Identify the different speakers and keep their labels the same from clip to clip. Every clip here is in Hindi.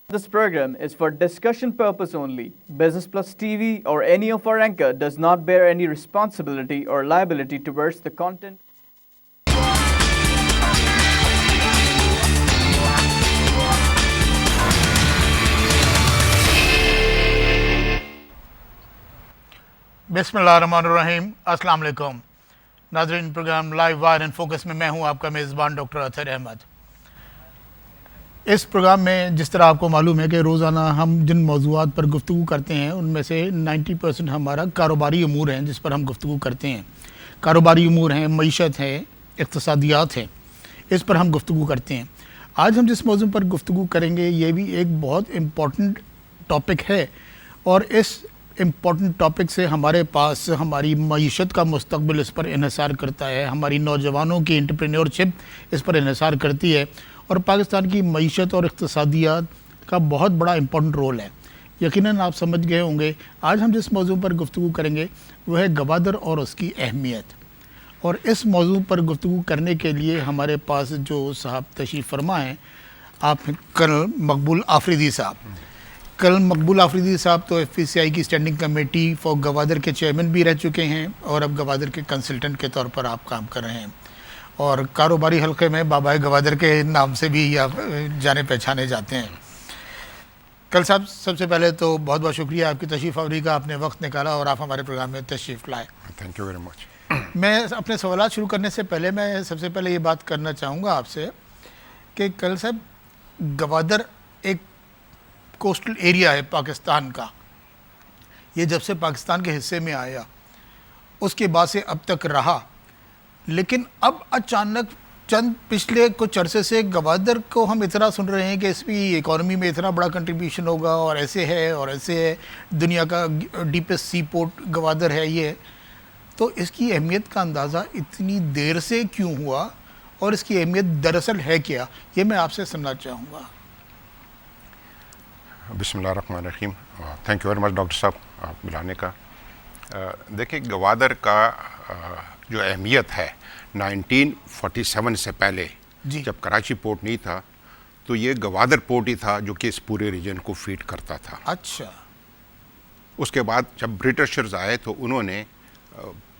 Speaker 1: This program is for discussion purpose only. Business Plus TV or any of our anchor does not bear any responsibility or liability towards the content.
Speaker 2: बिस्मिल्लाहिर्रहमानिर्रहीम, अस्सलाम वालेकुम नाज़रीन। Programme live wire in focus में मैं हूं आपका मेज़बान डॉक्टर अतहर अहमद। इस प्रोग्राम में जिस तरह आपको मालूम है कि रोज़ाना हम जिन मौज़ूआत पर गुफ्तगू करते हैं उनमें से 90% हमारा कारोबारी अमूर हैं जिस पर हम गुफ्तगू करते हैं। कारोबारी अमूर हैं, मईशत है, इक़्तिसादियात है, इस पर हम गुफ्तगू करते हैं। आज हम जिस मौज़ू पर गुफ्तगू करेंगे ये भी एक बहुत इम्पॉर्टेंट टॉपिक है और इस इम्पॉर्टेंट टॉपिक से हमारे पास हमारी मईशत का मुस्तक़बिल इस पर इन्हिसार करता है, हमारी नौजवानों की एंटरप्रेन्योरशिप इस पर इन्हिसार करती है और पाकिस्तान की मईशत और इक़्तिसादियात का बहुत बड़ा इम्पॉर्टेंट रोल है। यकीनन आप समझ गए होंगे आज हम जिस मौजू पर गुफ्तगू करेंगे वह है गवादर और उसकी अहमियत। और इस मौजू पर गुफ्तगू करने के लिए हमारे पास जो साहब तशरीफ़ फरमा हैं, आप कर्नल मकबूल आफरीदी साहब। कर्नल मकबूल आफरीदी साहब तो FPCI की स्टैंडिंग कमेटी फॉर गवादर के चेयरमैन भी रह चुके हैं और अब गवादर के कंसल्टेंट के तौर पर आप काम कर रहे हैं और कारोबारी हल्के में बाबाए गवादर के नाम से भी आप जाने पहचाने जाते हैं। कल साहब, सबसे पहले तो बहुत बहुत शुक्रिया आपकी तशरीफ़ आवरी का, आपने वक्त निकाला और आप हमारे प्रोग्राम में तशरीफ़ लाए।
Speaker 3: Thank you very much.
Speaker 2: मैं अपने सवाल शुरू करने से पहले मैं सबसे पहले ये बात करना चाहूँगा आपसे कि कल साहब, गवादर एक कोस्टल एरिया है पाकिस्तान का। ये जब से पाकिस्तान के हिस्से में आया उसके बाद से अब तक रहा, लेकिन अब अचानक चंद पिछले कुछ अरसे से गवादर को हम इतना सुन रहे हैं कि इसकी इकॉनमी में इतना बड़ा कंट्रीब्यूशन होगा और ऐसे है और ऐसे है, दुनिया का डीपेस्ट सी पोर्ट गवादर है ये। तो इसकी अहमियत का अंदाज़ा इतनी देर से क्यों हुआ और इसकी अहमियत दरअसल है क्या, ये मैं आपसे सुनना चाहूँगा।
Speaker 3: बिस्मिल्लाहिर्रहमानिर्रहीम। Thank you very much doctor साहब आप बुलाने का। देखिए, गवादर का जो अहमियत है 1947 से पहले जब कराची पोर्ट नहीं था तो ये गवादर पोर्ट ही था जो कि इस पूरे रीजन को फीड करता था।
Speaker 2: अच्छा।
Speaker 3: उसके बाद जब ब्रिटिशर्स आए तो उन्होंने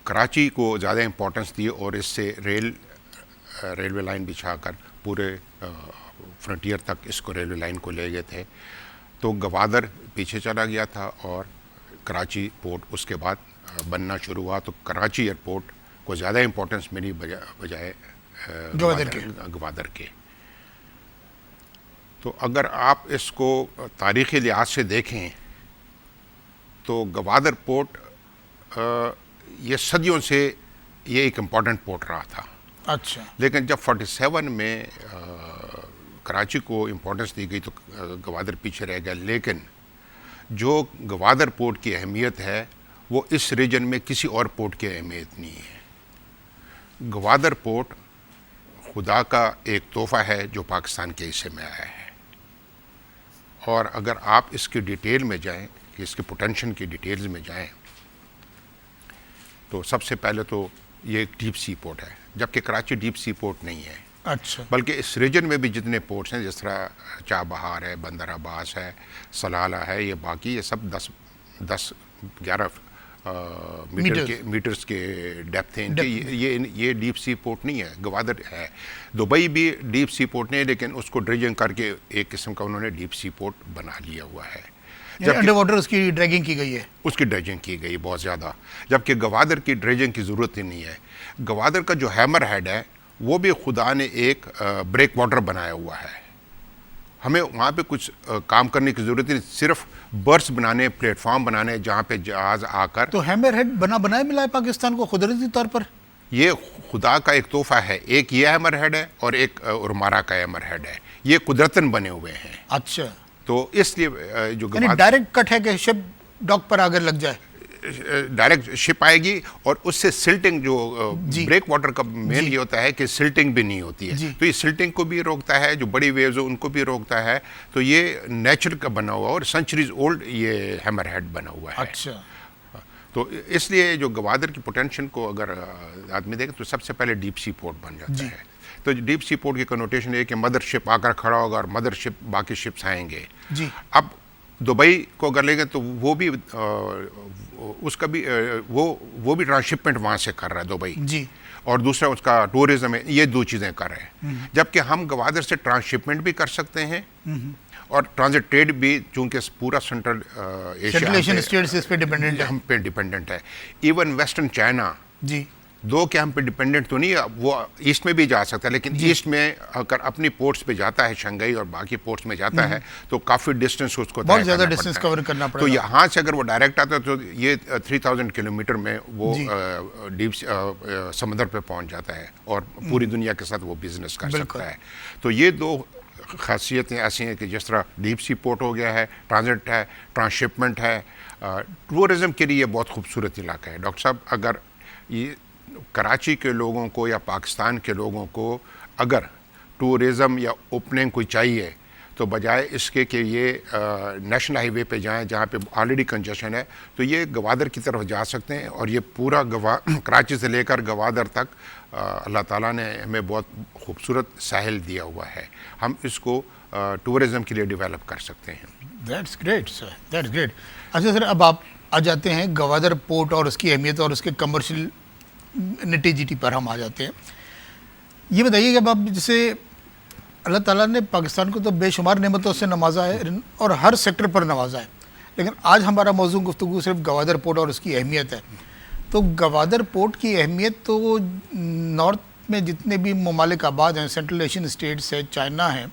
Speaker 3: कराची को ज़्यादा इम्पोर्टेंस दी और इससे रेलवे लाइन बिछाकर पूरे फ्रंटियर तक इसको रेलवे लाइन को ले गए थे। तो गवादर पीछे चला गया था और कराची पोर्ट उसके बाद बनना शुरू हुआ। तो कराची एयरपोर्ट को ज़्यादा इम्पोर्टेंस मिली बजाय गवादर के। तो अगर आप इसको तारीख़ी लिहाज से देखें तो गवादर पोर्ट ये सदियों से ये एक इम्पॉर्टेंट पोर्ट रहा था।
Speaker 2: अच्छा।
Speaker 3: लेकिन जब 47 में कराची को इम्पोर्टेंस दी गई तो गवादर पीछे रह गया। लेकिन जो गवादर पोर्ट की अहमियत है वो इस रीजन में किसी और पोर्ट की अहमियत नहीं है। गवादर पोर्ट खुदा का एक तोहफ़ा है जो पाकिस्तान के हिस्से में आया है। और अगर आप इसकी डिटेल में जाएं, कि इसके पोटेंशियल की डिटेल्स में जाएं, तो सबसे पहले तो ये एक डीप सी पोर्ट है, जबकि कराची डीप सी पोर्ट नहीं है।
Speaker 2: अच्छा।
Speaker 3: बल्कि इस रीजन में भी जितने पोर्ट्स हैं, जिस तरह चाबहार है, बंदर अब्बास है, सलाला है, ये बाकी ये सब 10-11 मीटर्स के डेप्थ हैं इनके। ये डीप सी पोर्ट नहीं है। गवादर है, दुबई भी डीप सी पोर्ट नहीं है, लेकिन उसको ड्रेजिंग करके एक किस्म का उन्होंने डीप सी पोर्ट बना लिया हुआ है।
Speaker 2: अंडर वाटर उसकी ड्रैगिंग की गई है,
Speaker 3: उसकी ड्रेजिंग की गई बहुत ज़्यादा, जबकि गवादर की ड्रेजिंग की ज़रूरत ही नहीं है। गवादर का जो हैमर हेड है वो भी खुदा ने एक ब्रेक वाटर बनाया हुआ है। हमें वहाँ पे कुछ काम करने की ज़रूरत नहीं, सिर्फ बर्स बनाने, प्लेटफॉर्म बनाने जहाँ पे जहाज़ आकर।
Speaker 2: तो हैमर हेड बनाए मिला है पाकिस्तान को कुदरती तौर पर।
Speaker 3: ये खुदा का एक तोहफ़ा है। एक ये हैमर हेड है और एक उर्मारा का हैमर हेड है, ये कुदरतन बने हुए हैं।
Speaker 2: अच्छा।
Speaker 3: तो इसलिए जो
Speaker 2: डायरेक्ट कट है कि शिप डॉक पर अगर लग जाए
Speaker 3: डायरेक्ट शिप आएगी और उससे सिल्टिंग जो ब्रेक वाटर का मेन ये होता है कि सिल्टिंग भी नहीं होती है। तो ये सिल्टिंग को भी रोकता है, जो बड़ी वेव्स हो उनको भी रोकता है। तो ये नेचर का बना हुआ और सेंचुरीज ओल्ड ये हैमर हेड बना हुआ है।
Speaker 2: अच्छा।
Speaker 3: तो इसलिए जो गवादर की पोटेंशियल को अगर आदमी देखे तो सबसे पहले डीप सी पोर्ट बन जाता है। तो डीप सी पोर्ट की कनोटेशन है कि मदरशिप आकर खड़ा होगा और मदरशिप बाकी शिप्स आएंगे
Speaker 2: जी।
Speaker 3: अब दुबई को अगर लेंगे तो वो भी उसका भी वो भी ट्रांसशिपमेंट वहाँ से कर रहा है दुबई
Speaker 2: जी।
Speaker 3: और दूसरा उसका टूरिज्म है, ये दो चीज़ें कर रहे हैं। जबकि हम गवादर से ट्रांसशिपमेंट भी कर सकते हैं और ट्रांजिट ट्रेड भी, चूंकि पूरा सेंट्रल
Speaker 2: एशिया स्टेट्स इस पे डिपेंडेंट है,
Speaker 3: हम पे डिपेंडेंट है। इवन वेस्टर्न चाइना
Speaker 2: जी,
Speaker 3: दो के हम पे डिपेंडेंट तो नहीं है, वो ईस्ट में भी जा सकता है, लेकिन ईस्ट में अगर अपनी पोर्ट्स पे जाता है, शंघाई और बाकी पोर्ट्स में जाता है तो काफ़ी डिस्टेंस उसको
Speaker 2: बहुत ज़्यादा डिस्टेंस कवर करना
Speaker 3: तो
Speaker 2: पड़ेगा।
Speaker 3: यहाँ से अगर वो डायरेक्ट आता है तो ये 3000 किलोमीटर में वो डीप समंदर पे पहुँच जाता है और पूरी दुनिया के साथ वो बिजनेस कर सकता है। तो ये दो खासियतें ऐसी हैं कि जिस तरह डीप सी पोर्ट हो गया है, ट्रांजिट है, ट्रांसशिपमेंट है, टूरिज़म के लिए बहुत खूबसूरत इलाका है। डॉक्टर साहब, अगर ये कराची के लोगों को या पाकिस्तान के लोगों को अगर टूरिज़म या ओपनिंग कोई चाहिए तो बजाय इसके कि ये नेशनल हाईवे पे जाएं जहाँ पे ऑलरेडी कंजेशन है, तो ये गवादर की तरफ जा सकते हैं और ये पूरा कराची से लेकर गवादर तक अल्लाह ताला ने हमें बहुत खूबसूरत साहिल दिया हुआ है, हम इसको टूरिज़म के लिए डेवलप कर सकते हैं।
Speaker 2: That's great sir, that's great. अच्छा सर, अब आप आ जाते हैं गवादर पोर्ट और उसकी अहमियत और उसके कमर्शियल निटी-जिटी पर हम आ जाते हैं। ये बताइए कि अब जैसे अल्लाह ताला ने पाकिस्तान को तो बेशुमार नेमतों से नवाजा है और हर सेक्टर पर नवाजा है, लेकिन आज हमारा मौजूद गुफ्तगू सिर्फ गवादर पोर्ट और उसकी अहमियत है। तो गवादर पोर्ट की अहमियत तो नॉर्थ में जितने भी ममालिक आबाद हैं, सेंट्रल एशियन स्टेट्स है, चाइना है,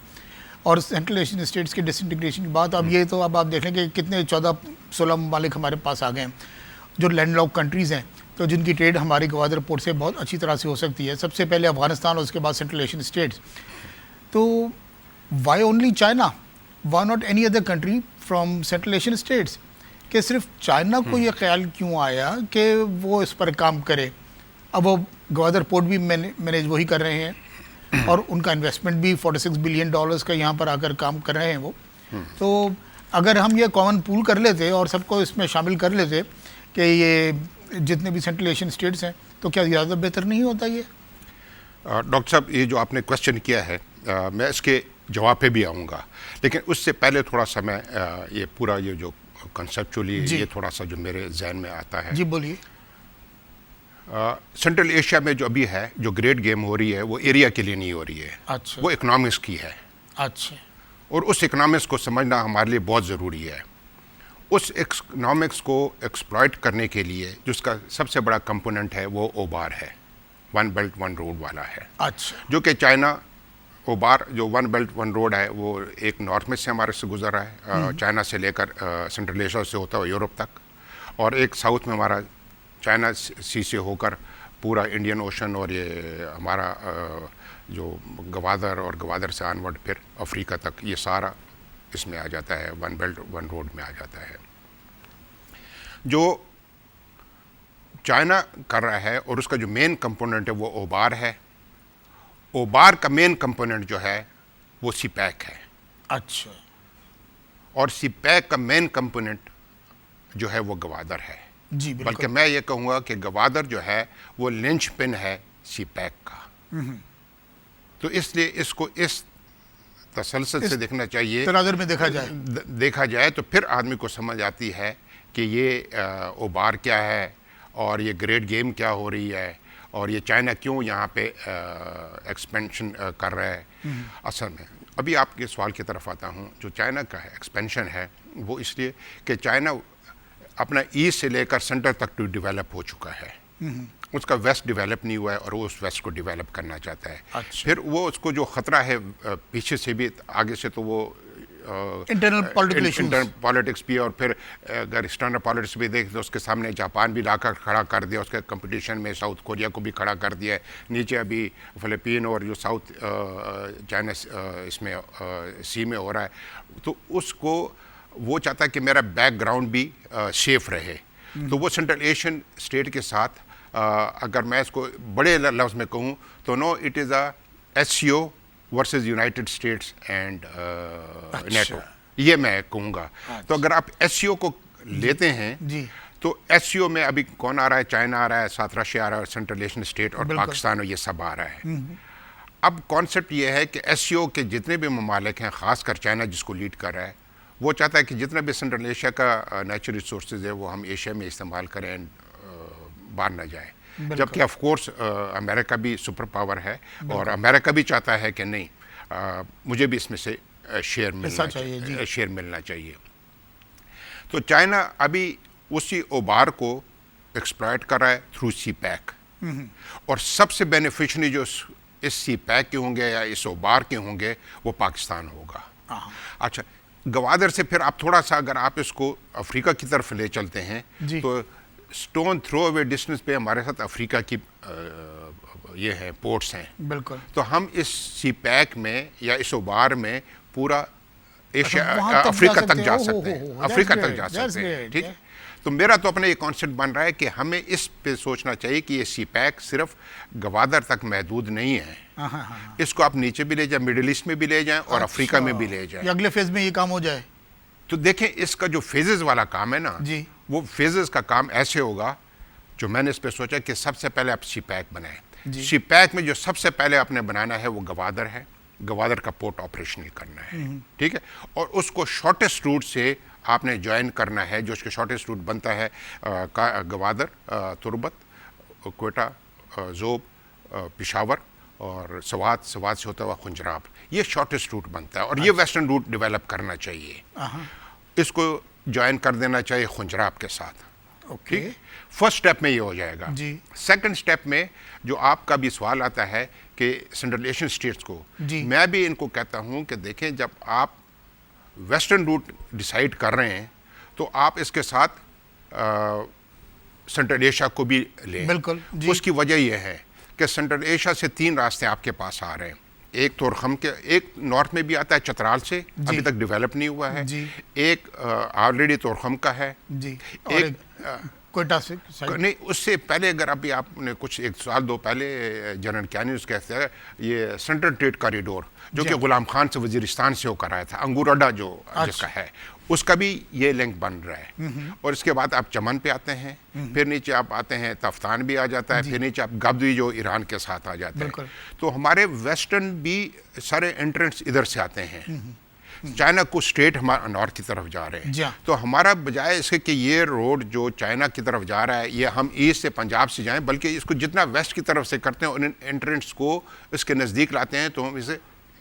Speaker 2: और सेंट्रल एशियन स्टेट्स के डिसइंटीग्रेशन की बात अब ये तो अब आप देख लें कि कितने 14-16 ममालिक हमारे पास आ गए हैं जो लैंडलॉक कंट्रीज़ हैं, तो जिनकी ट्रेड हमारी गवादर पोर्ट से बहुत अच्छी तरह से हो सकती है। सबसे पहले अफगानिस्तान और उसके बाद सेंट्रल एशियन स्टेट्स। तो why only China, why not any other country from central Asian states? कि सिर्फ चाइना को ये ख्याल क्यों आया कि वो इस पर काम करे? अब वो गवादर पोर्ट भी मैनेज वही कर रहे हैं और उनका इन्वेस्टमेंट भी $46 बिलियन का यहाँ पर आकर काम कर रहे हैं वो। तो अगर हम ये कॉमन पूल कर लेते और सबको इसमें शामिल कर लेते कि ये जितने भी सेंट्रल एशियन स्टेट्स हैं, तो क्या ज़्यादा बेहतर नहीं होता ये?
Speaker 3: डॉक्टर साहब, ये जो आपने क्वेश्चन किया है मैं इसके जवाब पे भी आऊँगा, लेकिन उससे पहले थोड़ा सा मैं ये पूरा ये जो कंसेप्चुअली ये थोड़ा सा जो मेरे जहन में आता है।
Speaker 2: जी बोलिए।
Speaker 3: सेंट्रल एशिया में जो अभी है, जो ग्रेट गेम हो रही है, वो एरिया के लिए नहीं हो रही है।
Speaker 2: अच्छा।
Speaker 3: वो इकोनॉमिक्स की है।
Speaker 2: अच्छा।
Speaker 3: और उस इकोनॉमिक्स को समझना हमारे लिए बहुत ज़रूरी है। उस इकोनॉमिक्स को एक्सप्लॉइट करने के लिए जिसका सबसे बड़ा कंपोनेंट है वो ओबार है, वन बेल्ट वन रोड वाला है।
Speaker 2: अच्छा।
Speaker 3: जो कि चाइना ओबार जो वन बेल्ट वन रोड है वो एक नॉर्थ में से हमारे से गुजर रहा है, चाइना से लेकर सेंट्रल एशिया से होता हुआ यूरोप तक, और एक साउथ में हमारा चाइना सी से होकर पूरा इंडियन ओशन और ये हमारा जो गवादर और गवादर से आनवर्ड फिर अफ्रीका तक, ये सारा इसमें आ जाता है, वन बेल्ट वन रोड में आ जाता है। जो चाइना कर रहा है और उसका जो मेन कंपोनेंट है वो ओबार है। ओबार का मेन कंपोनेंट जो है वो सीपैक है।
Speaker 2: अच्छा।
Speaker 3: और सीपैक का मेन कंपोनेंट जो है वो गवादर है।
Speaker 2: जी बिल्कुल।
Speaker 3: बल्कि मैं ये कहूँगा कि गवादर जो है वो लिंचपिन है सीपैक का। तो इसलिए इसको इस तसलसल से देखना चाहिए,
Speaker 2: तनाज़ुर में देखा जाए
Speaker 3: तो फिर आदमी को समझ आती है कि ये ओबार क्या है और ये ग्रेट गेम क्या हो रही है और ये चाइना क्यों यहाँ पे एक्सपेंशन कर रहा है। असल में अभी आपके सवाल की तरफ आता हूँ, जो चाइना का है एक्सपेंशन है वो इसलिए कि चाइना अपना ईस्ट से लेकर सेंटर तक तो डेवलप हो चुका है, उसका वेस्ट डेवलप नहीं हुआ है और वो उस वेस्ट को डेवलप करना चाहता है।
Speaker 2: अच्छा।
Speaker 3: फिर वो उसको जो ख़तरा है पीछे से भी आगे से, तो वो
Speaker 2: इंटरनल
Speaker 3: पॉलिटिक्स भी, और फिर अगर एक्सटर्नल पॉलिटिक्स भी देख तो उसके सामने जापान भी लाकर खड़ा कर दिया, उसके कंपटीशन में साउथ कोरिया को भी खड़ा कर दिया है। नीचे अभी फिलिपीन और जो साउथ चाइना इसमें सी में हो रहा है, तो उसको वो चाहता है कि मेरा बैकग्राउंड भी सेफ रहे। तो वो सेंट्रल एशियन स्टेट के साथ अगर मैं इसको बड़े लफ्ज़ में कहूँ तो no, it is a SCO versus United States and NATO, ये मैं कहूँगा। तो अगर आप SCO को लेते हैं
Speaker 2: जी,
Speaker 3: तो SCO में अभी कौन आ रहा है? चाइना आ रहा है, साथ रशिया आ रहा है, सेंट्रल एशियन स्टेट और पाकिस्तान और ये सब आ रहा है। अब कॉन्सेप्ट ये है कि एससीओ के जितने भी ममालिक हैं, ख़ासकर चाइना जिसको लीड कर रहा है, वो चाहता है कि जितना भी सेंट्रल एशिया का नेचुरल रिसोर्सेज है वो हम एशिया में इस्तेमाल करें, बाहर ना जाए। जबकि ऑफ कोर्स अमेरिका भी सुपर पावर है और अमेरिका भी चाहता है कि नहीं, मुझे भी इसमें से शेयर मिलना चाहिए। तो चाइना अभी उसी उबार को एक्सप्लॉइट कर रहा है थ्रू सी पैक, और सबसे बेनिफिशियरी जो इस सी पैक के होंगे या इस उबार के होंगे वो पाकिस्तान होगा। अच्छा, गवादर से फिर आप थोड़ा सा अगर आप इसको अफ्रीका की तरफ ले चलते हैं तो स्टोन थ्रो अवे डिस्टेंस पे हमारे साथ अफ्रीका की ये है पोर्ट्स हैं।
Speaker 2: बिल्कुल।
Speaker 3: तो हम इस सी पैक में या इस उबार में पूरा एशिया अफ्रीका तक जा सकते हैं, अफ्रीका तक जा सकते हैं। ठीक है, तो मेरा तो अपने ये कॉन्सेप्ट बन रहा है कि हमें इस पे सोचना चाहिए कि ये सी पैक सिर्फ गवादर तक महदूद नहीं है, इसको आप नीचे भी ले जाए, मिडिल ईस्ट में भी ले जाएं और अफ्रीका में भी ले जाएं।
Speaker 2: अगले फेज में ये काम हो जाए
Speaker 3: तो देखें, इसका जो फेजेस वाला काम है ना
Speaker 2: जी,
Speaker 3: वो फेजेस का काम ऐसे होगा, जो मैंने इस पे सोचा कि सबसे पहले आप सी पैक बनाएं। सी पैक में जो सबसे पहले आपने बनाना है वो गवादर है, गवादर का पोर्ट ऑपरेशनल करना है। ठीक है, और उसको शॉर्टेस्ट रूट से आपने ज्वाइन करना है, जो उसके शॉर्टेस्ट रूट बनता है गवादर, तुरबत, क्वेटा, जोब, पिशावर और सवात से होता हुआ खुंजराब, ये शॉर्टेस्ट रूट बनता है और ये वेस्टर्न रूट डेवलप करना चाहिए। इसको ज्वाइन कर देना चाहिए खुंजराब के साथ। ठीक, फर्स्ट स्टेप में ये हो जाएगा। सेकंड स्टेप में जो आपका भी सवाल आता है कि सेंट्रल एशियन स्टेट्स को, मैं भी इनको कहता हूं कि देखें, जब आप वेस्टर्न रूट डिसाइड कर रहे हैं तो आप इसके साथ सेंट्रल एशिया को भी लें।
Speaker 2: बिल्कुल।
Speaker 3: उसकी वजह यह है कि सेंट्रल एशिया से 3 रास्ते आपके पास आ रहे हैं। एक तोरखम के, एक नॉर्थ में भी आता है चतराल से, अभी तक डेवलप नहीं हुआ है। एक ऑलरेडी तोरखम का है
Speaker 2: जी,
Speaker 3: एक
Speaker 2: कोयटा से
Speaker 3: नहीं, उससे पहले अगर अभी आपने कुछ 1 साल 2 पहले जनरल क्या न्यूज़ कहते हैं, ये सेंट्रल ट्रेड कॉरिडोर जो कि गुलाम खान से वजीरिस्तान से होकर आया था, अंगूर अड्डा जो जिसका है, उसका भी ये लिंक बन रहा है। और इसके बाद आप चमन पे आते हैं, फिर नीचे आप आते हैं तफ्तान भी आ जाता है, फिर नीचे आप गब्दी जो ईरान के साथ आ जाते हैं। तो हमारे वेस्टर्न भी सारे एंट्रेंस इधर से आते हैं। चाइना को स्ट्रेट हमारा नॉर्थ की तरफ जा रहे हैं, तो हमारा बजाय इसके कि ये रोड जो चाइना की तरफ जा रहा है ये हम ईस्ट से पंजाब से जाएं, बल्कि इसको जितना वेस्ट की तरफ से करते हैं और इन एंट्रेंस को इसके नज़दीक लाते हैं, तो हम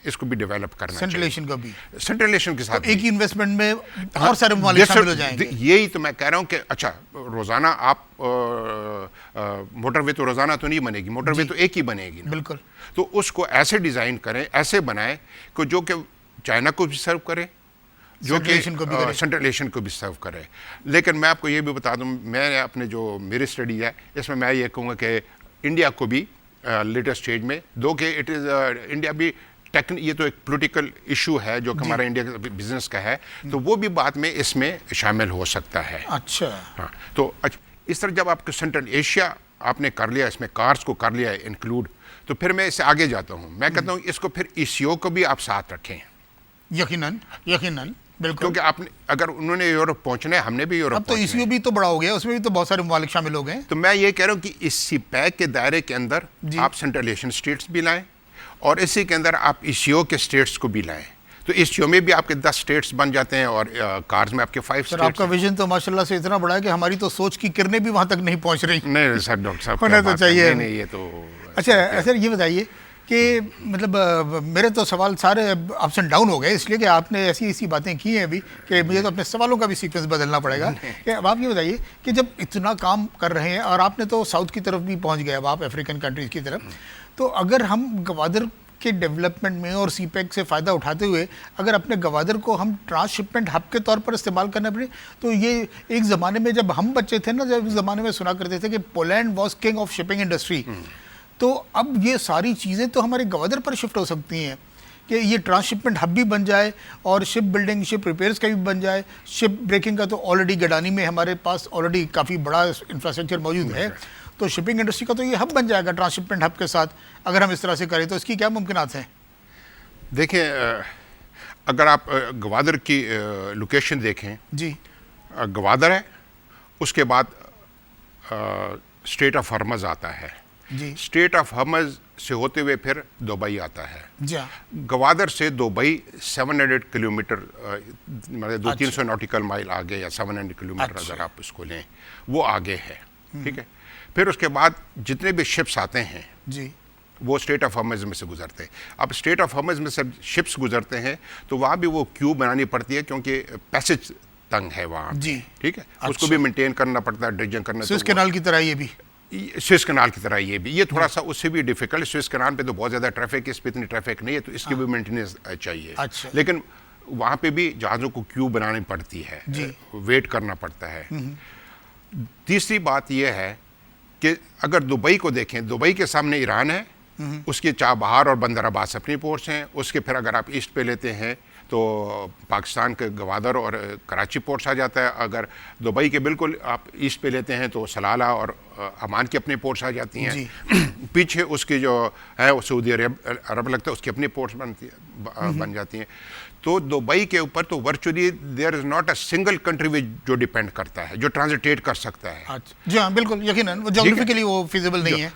Speaker 3: इसको भी डेवलप करना चाहिए।
Speaker 2: सेंट्रल एशियन का भी,
Speaker 3: सेंट्रल एशियन के साथ
Speaker 2: तो एक ही इन्वेस्टमेंट में बहुत सारे ममालिक शामिल हो जाएंगे।
Speaker 3: यही तो मैं कह रहा हूँ कि अच्छा, रोजाना आप मोटरवे तो रोजाना तो नहीं बनेगी, मोटरवे तो एक ही बनेगी ना।
Speaker 2: बिल्कुल।
Speaker 3: तो उसको ऐसे डिजाइन करें, ऐसे बनाएं कि जो कि चाइना को भी सर्व करे, जो कि सेंट्रल एशियन को भी सर्व करे। लेकिन मैं आपको ये भी बता दूं, मैं अपने जो मेरी स्टडी है इसमें मैं ये कहूँगा कि इंडिया को भी लेटेस्ट स्टेज में, दो कि इट इज़ इंडिया भी ये तो एक पॉलिटिकल इशू है जो कि हमारा इंडिया का बिजनेस का है, तो वो भी बाद में इसमें शामिल हो सकता है।
Speaker 2: अच्छा,
Speaker 3: हाँ, तो अच्छा, इस तरह जब आपको सेंट्रल एशिया आपने कर लिया, इसमें कार्स को कर लिया इंक्लूड, तो फिर मैं इससे आगे जाता हूँ। मैं कहता हूँ इसको फिर ईसीओ को भी आप साथ रखें।
Speaker 2: यकीनन, यकीनन, बिल्कुल।
Speaker 3: क्योंकि आपने, अगर उन्होंने यूरोप पहुंचना है, हमने भी यूरोप,
Speaker 2: अब तो ईसीओ भी तो बड़ा हो गया, उसमें भी तो बहुत सारे ममालिक शामिल हो गए।
Speaker 3: तो मैं ये कह रहा हूँ कि इस सीपैक के दायरे के अंदर आप सेंट्रल एशियन स्टेट्स भी लाएं और इसी के अंदर आप ईसीओ के स्टेट्स को भी लाएं, तो ईसीओ में भी आपके 10 स्टेट्स बन जाते हैं और कार्स में आपके 5 स्टेट्स।
Speaker 2: आपका विजन तो माशाल्लाह से इतना बड़ा है कि हमारी तो सोच की किरणें भी वहां तक नहीं पहुंच रही।
Speaker 3: नहीं सर, डॉक्टर साहब
Speaker 2: होना तो चाहिए।
Speaker 3: नहीं, ये तो
Speaker 2: अच्छा सर, ये बताइए कि मतलब मेरे तो सवाल सारे अप्स एंड डाउन हो गए, इसलिए कि आपने ऐसी बातें की हैं अभी कि मुझे तो अपने सवालों का भी सीक्वेंस बदलना पड़ेगा। कि अब आप ये बताइए कि जब इतना काम कर रहे हैं और आपने तो साउथ की तरफ भी पहुंच गए, अब आप अफ्रीकन कंट्रीज़ की तरफ, तो अगर हम गवादर के डेवलपमेंट में और सीपैक से फ़ायदा उठाते हुए अगर अपने गवादर को हम ट्रांसशिपमेंट हब के तौर पर इस्तेमाल करना पड़े, तो ये एक ज़माने में जब हम बच्चे थे ना, जब उस ज़माने में सुना करते थे कि Poland was king of shipping industry, तो अब ये सारी चीज़ें तो हमारे गवादर पर शिफ्ट हो सकती हैं कि ये ट्रांसशिपमेंट हब भी बन जाए और शिप बिल्डिंग, शिप रिपेयर्स का भी बन जाए। शिप ब्रेकिंग का तो ऑलरेडी गडानी में हमारे पास ऑलरेडी काफ़ी बड़ा इंफ्रास्ट्रक्चर मौजूद है, तो शिपिंग इंडस्ट्री का तो ये हब बन जाएगा ट्रांसशिपमेंट हब के साथ। अगर हम इस तरह से करें तो इसकी क्या मुमकिनात हैं?
Speaker 3: देखिए, अगर आप गवादर की लोकेशन देखें
Speaker 2: जी,
Speaker 3: गवादर है, उसके बाद स्ट्रेट ऑफ हॉर्मज़ आता है।
Speaker 2: जी।
Speaker 3: स्ट्रेट ऑफ हॉर्मज से होते हुए फिर दुबई आता है।
Speaker 2: जी हाँ।
Speaker 3: गवादर से दुबई 700 किलोमीटर, मतलब 200-300 नॉटिकल माइल आगे, या 700 किलोमीटर अगर आप इसको लें, वो आगे है। ठीक है। फिर उसके बाद जितने भी शिप्स आते हैं
Speaker 2: जी,
Speaker 3: वो स्ट्रेट ऑफ हॉर्मज में से गुजरते हैं। अब स्ट्रेट ऑफ हॉर्मज में से शिप्स गुजरते हैं तो वहाँ भी वो क्यू बनानी पड़ती है, क्योंकि पैसेज तंग है वहाँ
Speaker 2: जी।
Speaker 3: ठीक है। उसको भी मेंटेन करना पड़ता है, ड्रेजिंग करना।
Speaker 2: स्विस कैनाल की तरह ये भी,
Speaker 3: स्विस कनाल की तरह ये थोड़ा सा उससे भी डिफिकल्ट। स्विस कनाल पे तो बहुत ज़्यादा ट्रैफिक है, इस पे इतनी ट्रैफिक नहीं है, तो इसकी भी मेंटेनेंस चाहिए।
Speaker 2: अच्छा।
Speaker 3: लेकिन वहाँ पे भी जहाज़ों को क्यू बनानी पड़ती है, वेट करना पड़ता है। तीसरी बात यह है कि अगर दुबई को देखें, दुबई के सामने ईरान है, उसके चाबहार और बंदर अब्बास अपनी पोर्ट्स हैं। उसके फिर अगर आप ईस्ट पे लेते हैं तो पाकिस्तान के गवादर और कराची पोर्ट्स आ जाता है। अगर दुबई के बिल्कुल आप ईस्ट पे लेते हैं तो सलाला और अमान की अपनी पोर्ट्स आ जाती हैं। पीछे उसकी जो है वो सऊदी अरब लगता है, उसकी अपनी पोर्ट्स बन जाती हैं। तो दुबई के ऊपर तो virtually there is not a single country जो डिपेंड करता है, जो ट्रांजिटेट कर सकता है।
Speaker 2: अच्छा जी हाँ, बिल्कुल यकीनन, वो ज्योग्राफिकली वो फिजिबल नहीं है।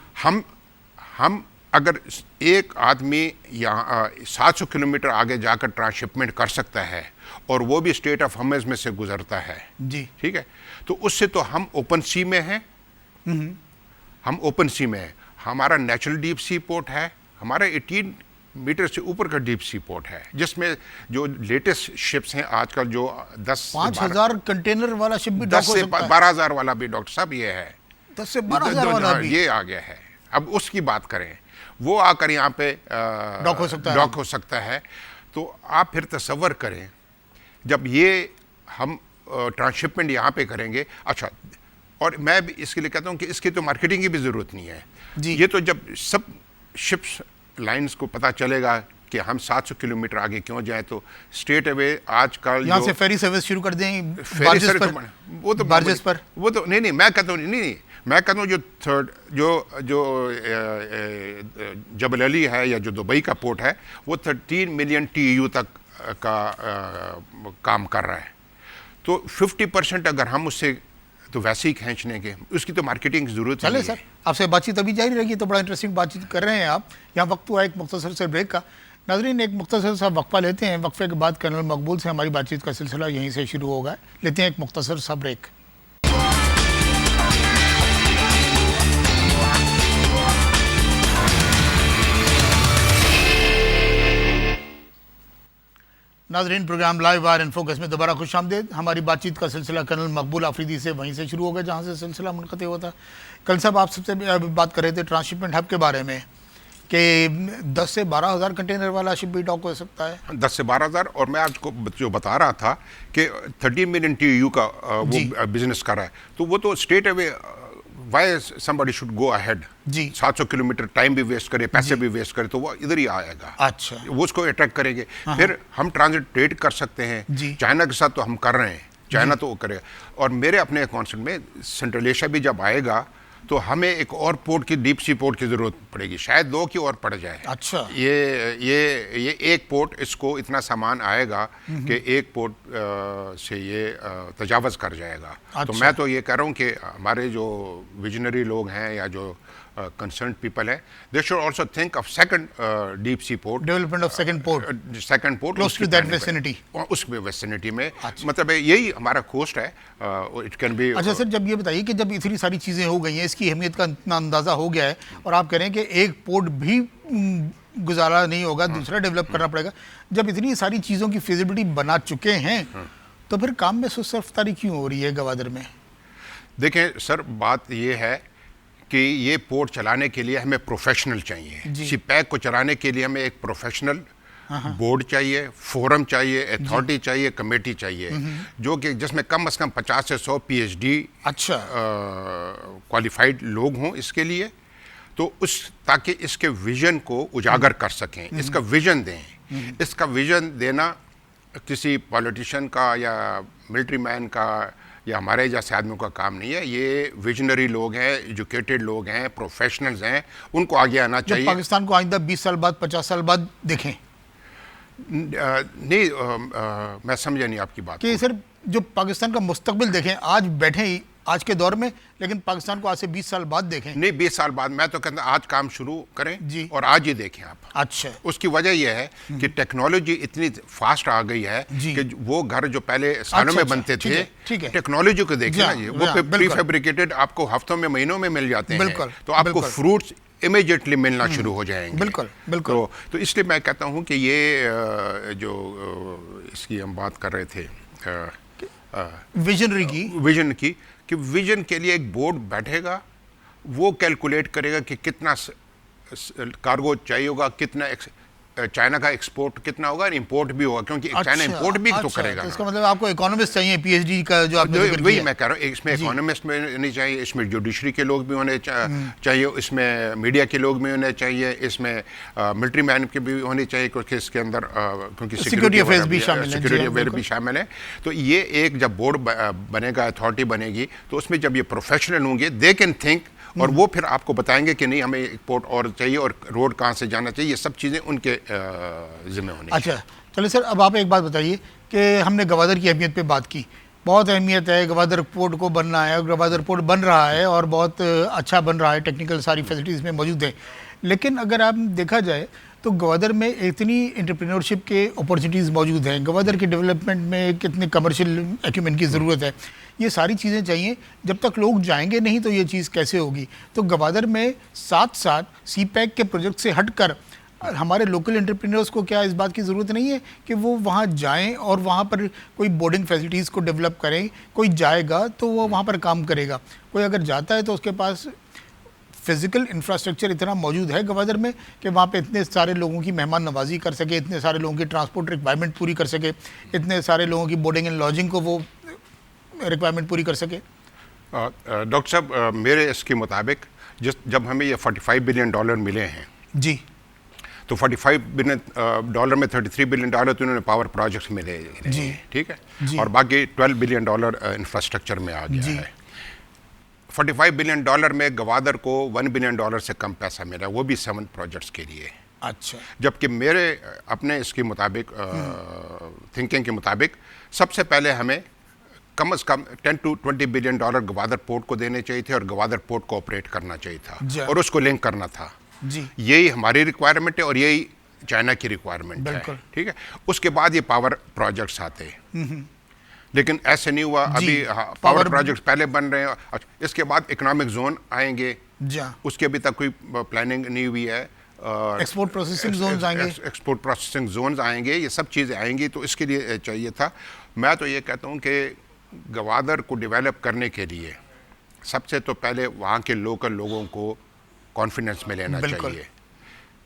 Speaker 3: हम अगर एक आदमी यहाँ 700 किलोमीटर आगे जाकर ट्रांसशिपमेंट कर सकता है और वो भी स्टेट ऑफ हॉर्मज में से गुजरता है
Speaker 2: जी,
Speaker 3: ठीक है, तो उससे तो हम ओपन सी में हैं। हम ओपन सी में हैं। हमारा नेचुरल डीप सी पोर्ट है, हमारा 18 मीटर से ऊपर का डीप सी पोर्ट है, जिसमें जो लेटेस्ट शिप्स हैं आजकल, जो
Speaker 2: 5,000 कंटेनर वाला शिप भी
Speaker 3: 10 से 12,000 वाला भी डॉक्टर साहब ये है।
Speaker 2: 10 से 12,000 वाला भी
Speaker 3: ये आ गया है। अब उसकी बात करें, वो आकर यहाँ पे डॉक हो सकता है। तो आप फिर तसव्वुर करें जब ये हम ट्रांसशिपमेंट यहाँ पे करेंगे। अच्छा, और मैं भी इसके लिए कहता हूँ कि इसकी तो मार्केटिंग की भी ज़रूरत नहीं है
Speaker 2: जी।
Speaker 3: ये तो जब सब शिप्स लाइंस को पता चलेगा कि हम 700 किलोमीटर आगे क्यों जाएं, तो स्ट्रेट अवे आजकल
Speaker 2: यहाँ से फेरी सर्विस शुरू कर दें,
Speaker 3: बार्जेस पर, वो तो
Speaker 2: बार्जेस पर,
Speaker 3: वो तो नहीं, मैं कहता हूँ नहीं, मैं कहता हूँ जो जबल अली है या जो दुबई का पोर्ट है, वो 13 मिलियन TEU तक का काम कर रहा है। तो 50% अगर हम उससे तो वैसे ही खींचने के, उसकी तो मार्केटिंग की जरूरत
Speaker 2: चले सर, आपसे बातचीत अभी जारी रहेगी, तो बड़ा इंटरेस्टिंग बातचीत कर रहे हैं आप। यहाँ वक्त हुआ एक मुख्तसर से ब्रेक का। नाज़रीन, एक मुख्तसर सा वक्फा लेते हैं। वक्फे के बाद कर्नल मकबूल से हमारी बातचीत का सिलसिला यहीं से शुरू होगा। लेते हैं एक मुख्तसर सा ब्रेक। नाज़रीन, programme live wire in focus में दोबारा खुश आमदीद। हमारी बातचीत का सिलसिला कर्नल मकबूल आफरीदी से वहीं से शुरू होगा जहाँ से सिलसिला मुनक़ते हुआ था। कल साहब आप सबसे बात कर रहे थे ट्रांसशिपमेंट हब के बारे में कि 10 से 12,000 कंटेनर वाला शिप भी डॉक हो सकता है।
Speaker 3: 10 से 12,000, और मैं आपको जो बता रहा था कि 13 मिलियन TEU का वो बिजनेस कर रहा है, तो वो तो straight away why somebody should go ahead जी। 700 किलोमीटर टाइम भी वेस्ट करे, पैसे भी वेस्ट करे, तो वो इधर ही आएगा।
Speaker 2: अच्छा,
Speaker 3: वो उसको अट्रैक्ट करेंगे। फिर हम ट्रांजिट ट्रेड कर सकते हैं। चाइना के साथ तो हम कर रहे हैं, चाइना तो वो करेगा। और मेरे अपने कॉन्सेप्ट में सेंट्रल एशिया भी जब आएगा तो हमें एक और पोर्ट की, डीप सी पोर्ट की ज़रूरत पड़ेगी, शायद 2 की और पड़ जाए।
Speaker 2: अच्छा,
Speaker 3: ये एक पोर्ट, इसको इतना सामान आएगा कि एक पोर्ट से ये तजावज़ कर जाएगा। अच्छा। तो मैं तो ये कह रहा हूँ कि हमारे जो विजनरी लोग हैं या जो concerned people है, they should also think of second deep sea port,
Speaker 2: development of second port close to that vicinity,
Speaker 3: उस vicinity में। मतलब यही हमारा कोस्ट है। it can be।
Speaker 2: अच्छा सर, जब ये बताइए कि जब इतनी सारी चीज़ें हो गई हैं, इसकी अहमियत का इतना अंदाज़ा हो गया है, और आप कह रहे हैं कि एक पोर्ट भी गुजारा नहीं होगा, दूसरा डेवलप करना पड़ेगा, जब इतनी सारी चीज़ों की फिजिबिलिटी बना चुके हैं, तो फिर काम में सुस्त रफ्तारी क्यों हो रही है गवादर में?
Speaker 3: देखें सर, बात ये है कि ये पोर्ट चलाने के लिए हमें प्रोफेशनल चाहिए। सीपैक को चलाने के लिए हमें एक प्रोफेशनल बोर्ड चाहिए, फोरम चाहिए, अथॉरिटी चाहिए, कमेटी चाहिए, जो कि जिसमें कम से कम 50 से 100 PhD
Speaker 2: अच्छा
Speaker 3: क्वालिफाइड लोग हों इसके लिए, तो ताकि इसके विजन को उजागर कर सकें, इसका विजन दें। इसका विजन देना किसी पॉलिटिशियन का या मिलिट्री मैन का या हमारे जैसे आदमियों का काम नहीं है। ये विजनरी लोग हैं, एजुकेटेड लोग हैं, प्रोफेशनल्स हैं, उनको आगे आना चाहिए।
Speaker 2: जब पाकिस्तान को आइंदा 20 साल बाद, 50 साल बाद देखें,
Speaker 3: नहीं मैं समझा नहीं आपकी बात
Speaker 2: कि सर जो पाकिस्तान का मुस्तकबिल देखें, आज बैठे आज के दौर में, लेकिन पाकिस्तान को आज से 20 साल बाद देखें।
Speaker 3: नहीं, 20 साल बाद मैं तो कहता आज काम शुरू करें
Speaker 2: जी।
Speaker 3: और आज ही देखें आप।
Speaker 2: अच्छा,
Speaker 3: उसकी वजह यह है कि टेक्नोलॉजी इतनी फास्ट आ गई है कि वो घर जो पहले सालों में बनते थे, टेक्नोलॉजी को देखें ना, ये वो प्री फैब्रिकेटेड आपको हफ्तों में महीनों में मिल जाते हैं, तो आपको फ्रूट्स इमीडिएटली मिलना शुरू हो जाएंगे।
Speaker 2: बिल्कुल बिल्कुल।
Speaker 3: तो इसलिए मैं कहता हूँ कि ये जो इसकी हम बात कर रहे थे विजन की, कि विजन के लिए एक बोर्ड बैठेगा, वो कैलकुलेट करेगा कि कितना कार्गो चाहिए होगा, कितना चाइना का एक्सपोर्ट कितना होगा, इंपोर्ट भी होगा, क्योंकि चाइना इंपोर्ट भी तो करेगा।
Speaker 2: तो इसका मतलब आपको इकोनॉमिस्ट चाहिए, पीएचडी का जो आपने जिक्र किया।
Speaker 3: वही मैं कह रहा हूँ, इसमें इकोनॉमिस्ट में नहीं चाहिए, इसमें जुडिशरी के लोग भी होने चाहिए, इसमें मीडिया के लोग भी होने चाहिए, इसमें मिलिट्री मैन के भी होने चाहिए, क्योंकि इसके अंदर क्योंकि सिक्योरिटी अफेयर्स भी शामिल है। तो ये एक जब बोर्ड बनेगा, अथॉरिटी बनेगी, तो उसमें जब ये प्रोफेशनल होंगे, दे कैन थिंक, और वो फिर आपको बताएंगे कि नहीं हमें एक पोर्ट और चाहिए और रोड कहाँ से जाना चाहिए, ये सब चीज़ें उनके जिम्मे होनी।
Speaker 2: अच्छा, चलिए सर, अब आप एक बात बताइए कि हमने गवादर की अहमियत पे बात की, बहुत अहमियत है, गवादर पोर्ट को बनना है, गवादर पोर्ट बन रहा है और बहुत अच्छा बन रहा है, टेक्निकल सारी फैसिलिटीज़ में मौजूद हैं। लेकिन अगर आप देखा जाए तो गवादर में इतनी एंटरप्रेन्योरशिप के अपॉर्चुनिटीज़ मौजूद हैं, गवादर के डेवलपमेंट में कितने कमर्शियल एक्यूमेंट की ज़रूरत है, ये सारी चीज़ें चाहिए। जब तक लोग जाएंगे नहीं तो ये चीज़ कैसे होगी? तो गवादर में साथ साथ सीपैक के प्रोजेक्ट से हटकर हमारे लोकल एंटरप्रेन्योर्स को क्या इस बात की ज़रूरत नहीं है कि वो वहाँ जाएं और वहाँ पर कोई बोर्डिंग फैसिलिटीज़ को डेवलप करें? कोई जाएगा तो वो वहाँ पर काम करेगा, कोई अगर जाता है तो उसके पास फिज़िकल इंफ्रास्ट्रक्चर इतना मौजूद है गवादर में कि वहाँ पे इतने सारे लोगों की मेहमान नवाजी कर सके, इतने सारे लोगों की ट्रांसपोर्ट रिक्वायरमेंट पूरी कर सके, इतने सारे लोगों की बोर्डिंग एंड लॉजिंग को वो रिक्वायरमेंट पूरी कर सके।
Speaker 3: डॉक्टर साहब, मेरे इसके मुताबिक जब हमें ये $45 बिलियन मिले हैं
Speaker 2: जी,
Speaker 3: तो $45 बिलियन में $33 बिलियन तो उन्होंने पावर प्रोजेक्ट्स में ले
Speaker 2: जी,
Speaker 3: ठीक है, और बाकी $12 बिलियन इंफ्रास्ट्रक्चर में आ गया है। $45 बिलियन में गवादर को $1 बिलियन से कम पैसा मिला, वो भी 7 प्रोजेक्ट्स के लिए।
Speaker 2: अच्छा,
Speaker 3: जबकि मेरे अपने इसके मुताबिक थिंकिंग के मुताबिक सबसे पहले हमें कम से कम $10 to $20 बिलियन गवादर पोर्ट को देने चाहिए थे और गवादर पोर्ट को ऑपरेट करना चाहिए था और उसको लिंक करना था
Speaker 2: जी।
Speaker 3: यही हमारी रिक्वायरमेंट है और यही चाइना की रिक्वायरमेंट है, ठीक है। उसके बाद ये पावर प्रोजेक्ट्स आते हैं, लेकिन ऐसे नहीं हुआ। अभी पावर प्रोजेक्ट्स पहले बन रहे हैं, इसके बाद इकोनॉमिक जोन आएंगे, उसकी अभी तक कोई प्लानिंग नहीं हुई है।
Speaker 2: एक्सपोर्ट प्रोसेसिंग जोन्स आएंगे,
Speaker 3: एक्सपोर्ट प्रोसेसिंग जोन्स आएंगे, ये सब चीज़ें आएंगी, तो इसके लिए चाहिए था। मैं तो ये कहता हूँ कि गवादर को डेवलप करने के लिए सबसे तो पहले वहाँ के लोकल लोगों को कॉन्फिडेंस में लेना चाहिए।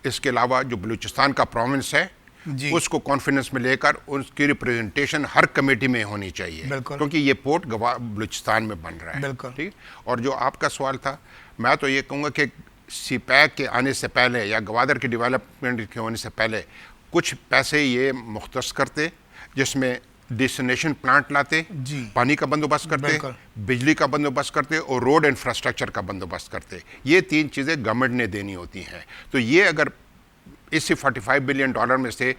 Speaker 3: इसके अलावा जो बलूचिस्तान का प्रोविंस है उसको कॉन्फिडेंस में लेकर उसकी रिप्रेजेंटेशन हर कमेटी में होनी चाहिए, क्योंकि ये पोर्ट बलूचिस्तान में बन रहा है, ठीक। और जो आपका सवाल था, मैं तो ये कहूँगा कि सीपैक के आने से पहले या गवादर के डेवलपमेंट के होने से पहले कुछ पैसे ये मुख्तस करते, जिसमें डिस्टिनेशन प्लांट लाते, पानी का बंदोबस्त करते, बिजली का बंदोबस्त करते और रोड इंफ्रास्ट्रक्चर का बंदोबस्त करते। ये 3 चीज़ें गवर्नमेंट ने देनी होती हैं। तो ये अगर इसी $45 बिलियन में से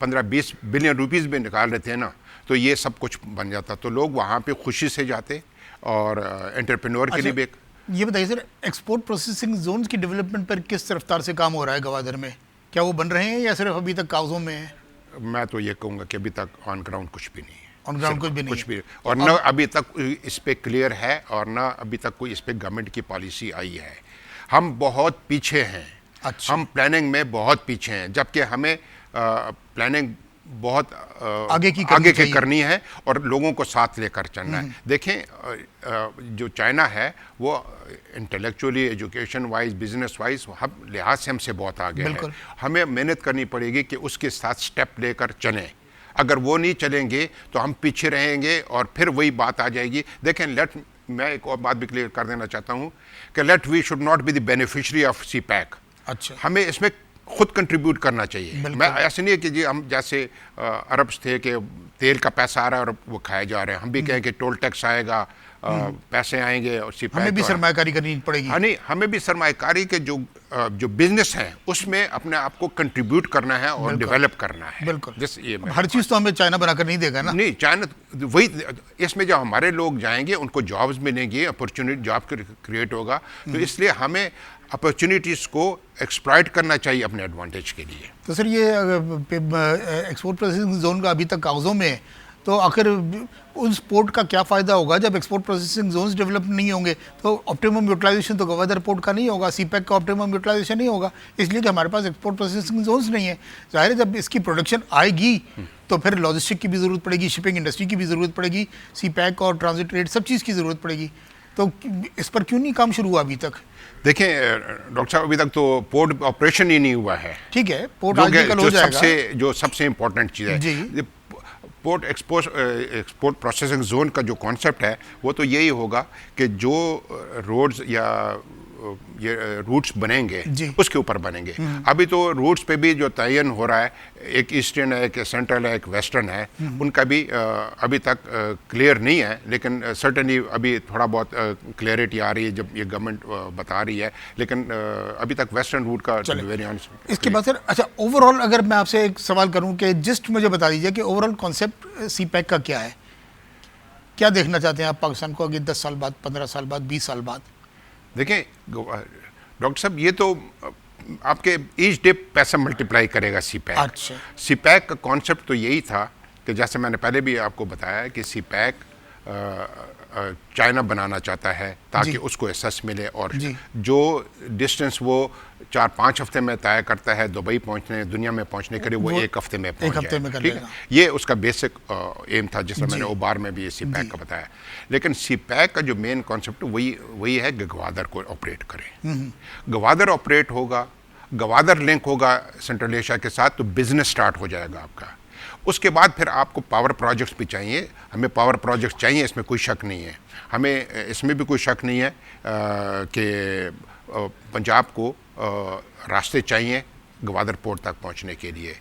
Speaker 3: 15-20 बिलियन रुपीस भी निकाल रहे थे ना, तो ये सब कुछ बन जाता, तो लोग वहाँ पे खुशी से जाते और एंटरप्रेन्योर के लिए भी।
Speaker 2: ये बताइए सर, एक्सपोर्ट प्रोसेसिंग जोन्स की डेवलपमेंट पर किस रफ्तार से काम हो रहा है गवादर में? क्या वो बन रहे हैं या सिर्फ अभी तक कागजों में है?
Speaker 3: मैं तो ये कहूँगा कि अभी तक ऑन ग्राउंड कुछ भी नहीं है।
Speaker 2: ऑन ग्राउंड कुछ भी नहीं,
Speaker 3: कुछ भी, और न अभी तक इस पे क्लियर है और न अभी तक कोई इस पे गवर्नमेंट की पॉलिसी आई है। हम बहुत पीछे हैं।
Speaker 2: अच्छा।
Speaker 3: हम प्लानिंग में बहुत पीछे हैं, जबकि हमें प्लानिंग बहुत आगे की करनी है और लोगों को साथ लेकर चलना है। देखें, जो चाइना है वो intellectually, education wise, business wise हम लिहाज से हमसे बहुत आगे है। हमें मेहनत करनी पड़ेगी कि उसके साथ स्टेप लेकर चलें। अगर वो नहीं चलेंगे तो हम पीछे रहेंगे और फिर वही बात आ जाएगी। देखें, मैं एक और बात भी क्लियर कर देना चाहता हूँ कि we should not be the beneficiary of CPEC.
Speaker 2: अच्छा,
Speaker 3: हमें इसमें खुद कंट्रीब्यूट करना चाहिए। मैं ऐसे नहीं है कि जी हम जैसे अरब्स थे कि तेल का पैसा आ रहा है और वो खाए जा रहे हैं, हम भी कहें कि टोल टैक्स आएगा, पैसे आएंगे और
Speaker 2: हमें भी सरमायाकारी करनी पड़ेगी।
Speaker 3: हाँ नहीं, हमें भी सरमायाकारी के जो बिजनेस है उसमें अपने आप को कंट्रीब्यूट करना है और डेवलप करना है।
Speaker 2: बिल्कुल,
Speaker 3: ये
Speaker 2: हर चीज़ तो हमें चाइना बनाकर नहीं देगा ना।
Speaker 3: नहीं, चाइना वही, इसमें जो हमारे लोग जाएंगे उनको जॉब्स मिलेंगी, अपॉर्चुनिटी जॉब क्रिएट होगा। तो इसलिए हमें अपॉर्चुनिटीज़ को एक्सप्लॉइट करना चाहिए अपने एडवांटेज के लिए।
Speaker 2: तो सर ये एक्सपोर्ट प्रोसेसिंग जोन का अभी तक कागज़ों में है, तो आखिर उस पोर्ट का क्या फ़ायदा होगा जब एक्सपोर्ट प्रोसेसिंग जोन्स डेवलप नहीं होंगे? तो ऑप्टिमम यूटिलाइजेशन तो गवादर पोर्ट का नहीं होगा, सीपैक का ऑप्टिमम यूटिलाइजेशन नहीं होगा, इसलिए कि हमारे पास एक्सपोर्ट प्रोसेसिंग जोन्स नहीं है। ज़ाहिर है जब इसकी प्रोडक्शन आएगी तो फिर लॉजिस्टिक की भी ज़रूरत पड़ेगी, शिपिंग इंडस्ट्री की भी ज़रूरत पड़ेगी, सीपैक और ट्रांजिट रेट सब चीज़ की ज़रूरत पड़ेगी। तो इस पर क्यों नहीं काम शुरू हुआ अभी तक?
Speaker 3: देखें डॉक्टर साहब, अभी तक तो पोर्ट ऑपरेशन ही नहीं हुआ है।
Speaker 2: ठीक है, पोर्ट आज कल हो जाएगा।
Speaker 3: जो सबसे इम्पोर्टेंट चीज़ है
Speaker 2: जी,
Speaker 3: पोर्ट एक्सपोर्ट प्रोसेसिंग जोन का जो कॉन्सेप्ट है वो तो यही होगा कि जो रोड्स या ये रूट्स बनेंगे उसके ऊपर बनेंगे। अभी तो रूट्स पे भी जो तयन हो रहा है, एक ईस्टर्न है, एक सेंट्रल है, एक वेस्टर्न है, उनका भी अभी तक क्लियर नहीं है, लेकिन सर्टेनली अभी थोड़ा बहुत क्लियरिटी आ रही है जब ये गवर्नमेंट बता रही है, लेकिन अभी तक वेस्टर्न रूट का वेरिएंट।
Speaker 2: इसके बाद सर, अच्छा ओवरऑल अगर मैं आपसे एक सवाल करूं कि जस्ट मुझे बता दीजिए कि ओवरऑल कॉन्सेप्ट सीपैक का क्या है? क्या देखना चाहते हैं आप पाकिस्तान को आगे 10 साल बाद, 15 साल बाद, 20 साल बाद?
Speaker 3: देखें डॉक्टर साहब, ये तो आपके ईच डे पैसा मल्टीप्लाई करेगा सीपैक।
Speaker 2: अच्छा।
Speaker 3: सीपैक का कॉन्सेप्ट तो यही था कि जैसे मैंने पहले भी आपको बताया कि सीपैक चाइना बनाना चाहता है ताकि उसको एसेस मिले और जो डिस्टेंस वो 4-5 हफ्ते में तय करता है दुबई पहुंचने, दुनिया में पहुंचने के लिए, वो 1 हफ्ते में पहुंच जाए। ठीक है, ये उसका बेसिक एम था, जिसमें मैंने ओबार में भी ये सीपैक का बताया। लेकिन सीपैक का जो मेन कॉन्सेप्ट वही है कि गवादर को ऑपरेट करें। गवादर ऑपरेट होगा, गवादर लिंक होगा सेंट्रल एशिया के साथ, तो बिजनेस स्टार्ट हो जाएगा आपका। उसके बाद फिर आपको पावर प्रोजेक्ट्स भी चाहिए। हमें पावर प्रोजेक्ट्स चाहिए, इसमें कोई शक नहीं है। हमें इसमें भी कोई शक नहीं है कि पंजाब को रास्ते चाहिए गवादर पोर्ट तक पहुंचने के लिए।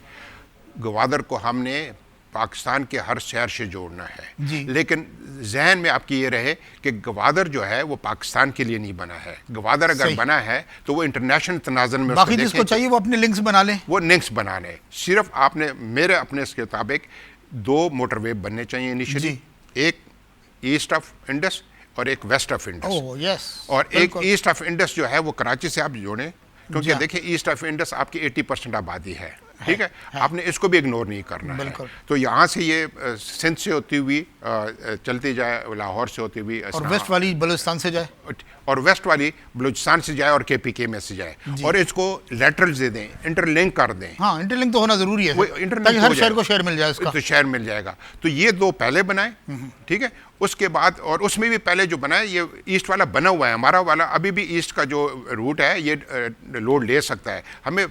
Speaker 3: गवादर को हमने पाकिस्तान के हर शहर से जोड़ना है, लेकिन जहन में आपकी ये रहे कि गवादर जो है वो पाकिस्तान के लिए नहीं बना है। गवादर अगर बना है तो वो इंटरनेशनल तनाज़ुर में,
Speaker 2: बाकी जिसको चाहिए वो अपने लिंक्स बना लें,
Speaker 3: वो लिंक्स बना लें। सिर्फ आपने मेरे अपने इसके मुताबिक 2 मोटरवे बनने चाहिए इनिशियली, एक ईस्ट ऑफ इंडस और एक वेस्ट ऑफ इंडस। और एक ईस्ट ऑफ इंडस जो है वो कराची से आप जोड़ें, क्योंकि देखिए ईस्ट ऑफ इंडस आपकी 80% आबादी है। ठीक है, आपने इसको भी इग्नोर नहीं करना है। तो यहाँ से ये सिंध से होती हुई चलती जाए, लाहौर से होती हुई,
Speaker 2: और वेस्ट वाली बलूचिस्तान से जाए,
Speaker 3: और वेस्ट वाली बलूचिस्तान से जाए और KPK में से जाए, और इसको लेटरल्स दे दें, इंटरलिंक कर दें।
Speaker 2: हाँ, इंटरलिंक तो होना जरूरी है ताकि हर शहर को शेयर मिल जाए इसका।
Speaker 3: तो शेयर मिल जाएगा। तो ये 2 पहले बनाए, ठीक है। उसके बाद, और उसमें भी पहले जो बनाए, ये ईस्ट वाला बना हुआ है, हमारा वाला अभी भी ईस्ट का जो रूट है ये लोड ले सकता है। हमें